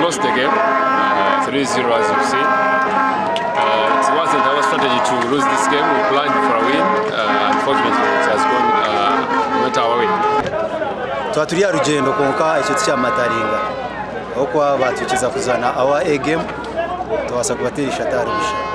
Lost the game 3-0 as you see. It wasn't our strategy to lose this game. We planned for a win. Unfortunately, it has gone not our way. Twaturiya rugendo konka icyo cyamataringa okwa batukiza kuzana our A game twasa kubaterisha tarusha.